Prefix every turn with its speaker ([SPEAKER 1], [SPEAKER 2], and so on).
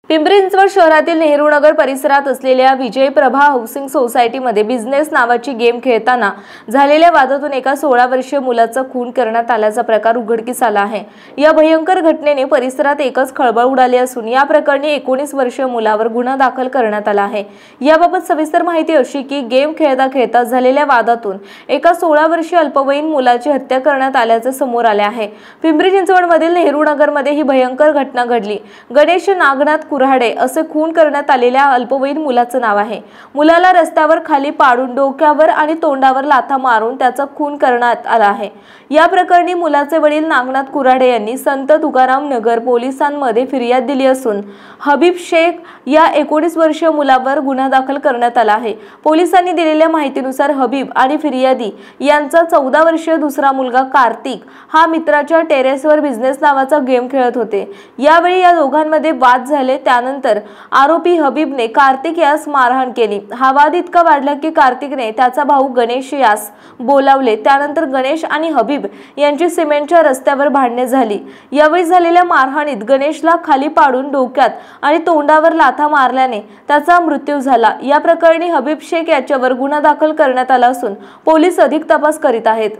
[SPEAKER 1] पिंपरी चिंचवड शहरातील नेहरू नगर परिसरात असलेल्या विजय प्रभा हाऊसिंग सोसायटीमध्ये बिझनेस नावाची गेम खेळताना झालेल्या वादातून एका 16 वर्षीय मुलाचा खून करण्यात आल्याचा प्रकार उघडकीस आला आहे। या भयंकर घटनेने परिसरात एकच खळबळ उडाली असून या प्रकरणी 19 वर्षीय मुलावर गुन्हा दाखल करण्यात आला आहे। याबाबत सविस्तर माहिती अशी की गेम खेळता झालेल्या वादातून एका 16 वर्षीय अल्पवयीन मुलाची हत्या करण्यात आल्याचे समोर आले आहे। पिंपरी चिंचवडमधील नेहरू नगरमध्ये ही भयंकर घटना घडली। गणेश नागनाथ कुऱ्हाडे असे खून करण्यात आलेल्या अल्पवयीन मुलाचे नाव आहे। मुलाला रस्त्यावर खाली पाडून डोक्यावर आणि तोंडावर लाथा मारून त्याचा खून करण्यात आला आहे। या प्रकरणी मुलाचे वडील नागनाथ कुऱ्हाडे यांनी संत तुकाराम नगर पोलिसांमध्ये फिर्याद दिली असून हबीब शेख या 19 वर्षीय मुलावर गुन्हा दाखल करण्यात आला आहे। पोलिसांनी दिलेल्या माहितीनुसार हबीब आणि फिर्यादी यांचा 14 वर्षीय दुसरा मुलगा कार्तिक हा मित्राच्या टेरेसवर बिझनेस नावाचा गेम खेळत होते। यावेळी या दोघांमध्ये वाद झाले। त्यानंतर आरोपी हबीबने कार्तिक यास मारहाण केली। हा वाद इतका वाढला की कार्तिकने त्याचा भाऊ गणेश यास बोलावले। त्यानंतर गणेश आणि हबीब यांची सिमेंटच्या रस्त्यावर भांडणे झाली। यावेळी झालेल्या मारहाणीत गणेशला खाली पाडून डोक्यात आणि तोंडावर लाथा मारल्याने त्याचा मृत्यू झाला। या प्रकरणी हबीब शेख याच्यावर गुन्हा दाखल करण्यात आला असून पोलीस अधिक तपास करीत आहेत।